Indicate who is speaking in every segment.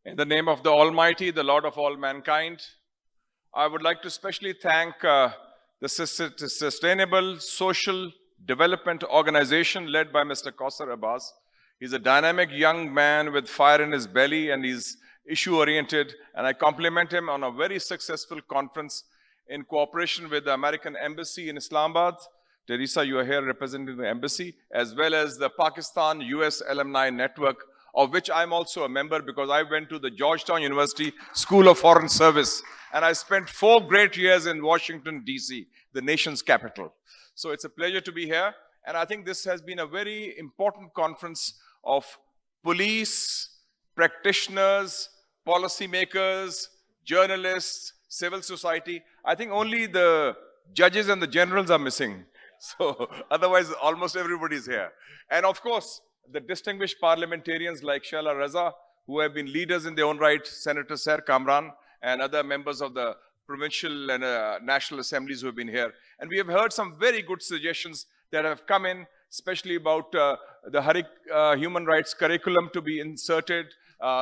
Speaker 1: In the name of the Almighty, the Lord of all mankind, I would like to especially thank the Sustainable Social Development Organization led by Mr. Kausar Abbas. He's a dynamic young man with fire in his belly and he's issue-oriented, and I compliment him on a very successful conference in cooperation with the American Embassy in Islamabad. Teresa, you are here representing the embassy, as well as the Pakistan-US Alumni Network, of which I'm also a member because I went to the Georgetown University School of Foreign Service, and I spent 4 great years in Washington, D.C., the nation's capital. So it's a pleasure to be here, and I think this has been a very important conference of police, practitioners, policymakers, journalists, civil society. I think only the judges and the generals are missing. So otherwise, almost everybody's here. And of course, the distinguished parliamentarians like Shaila Raza, who have been leaders in their own right, Senator Sir Kamran, and other members of the provincial and national assemblies who have been here. And we have heard some very good suggestions that have come in, especially about the human rights curriculum to be inserted,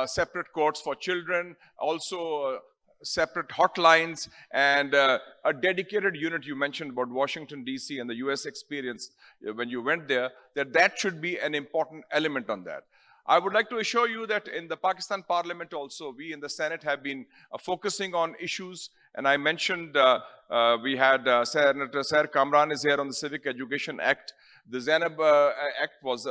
Speaker 1: separate courts for children, also separate hotlines, and a dedicated unit. You mentioned about Washington, D.C. and the U.S. experience when you went there, that should be an important element on that. I would like to assure you that in the Pakistan Parliament also, we in the Senate have been focusing on issues, and I mentioned we had Senator Sir Kamran is here on the Civic Education Act. The Zainab Act was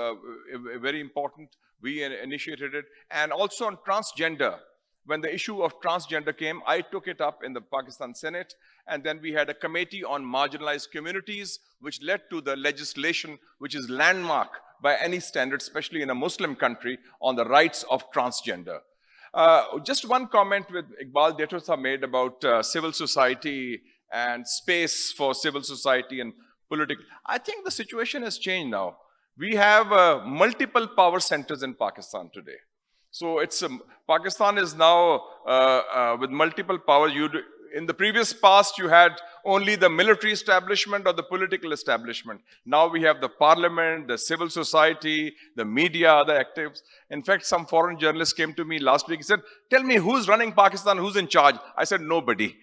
Speaker 1: very important. We initiated it. And also on transgender. When the issue of transgender came, I took it up in the Pakistan Senate, and then we had a committee on marginalized communities, which led to the legislation, which is landmark by any standard, especially in a Muslim country, on the rights of transgender. Just one comment with Iqbal Detotha made about civil society and space for civil society and political. I think the situation has changed now. We have multiple power centers in Pakistan today. So Pakistan is now with multiple power. In the previous past, you had only the military establishment or the political establishment. Now we have the parliament, the civil society, the media, other actives. In fact, some foreign journalists came to me last week and said, "Tell me who's running Pakistan, who's in charge?" I said, "Nobody."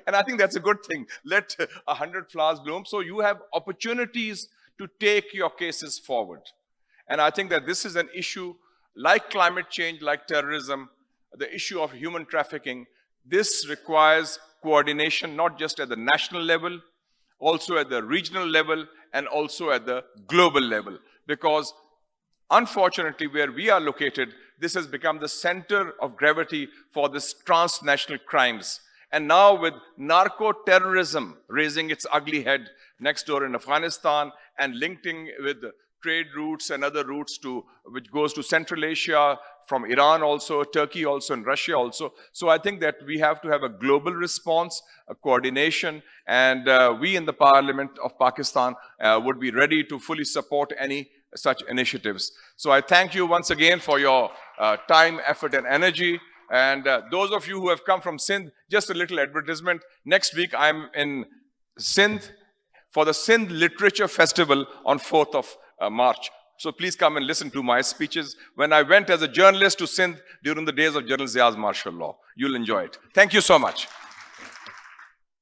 Speaker 1: And I think that's a good thing. Let 100 flowers bloom. So you have opportunities to take your cases forward. And I think that this is an issue like climate change, like terrorism, the issue of human trafficking. This requires coordination, not just at the national level, also at the regional level, and also at the global level. Because unfortunately, where we are located, this has become the center of gravity for this transnational crimes. And now with narco-terrorism raising its ugly head next door in Afghanistan and linking with trade routes and other routes which goes to Central Asia, from Iran also, Turkey also, and Russia also. So I think that we have to have a global response, a coordination, and we in the Parliament of Pakistan would be ready to fully support any such initiatives. So I thank you once again for your time, effort, and energy. And those of you who have come from Sindh, just a little advertisement. Next week, I'm in Sindh for the Sindh Literature Festival on 4th of March. So please come and listen to my speeches when I went as a journalist to Sindh during the days of General Zia's martial law. You'll enjoy it. Thank you so much.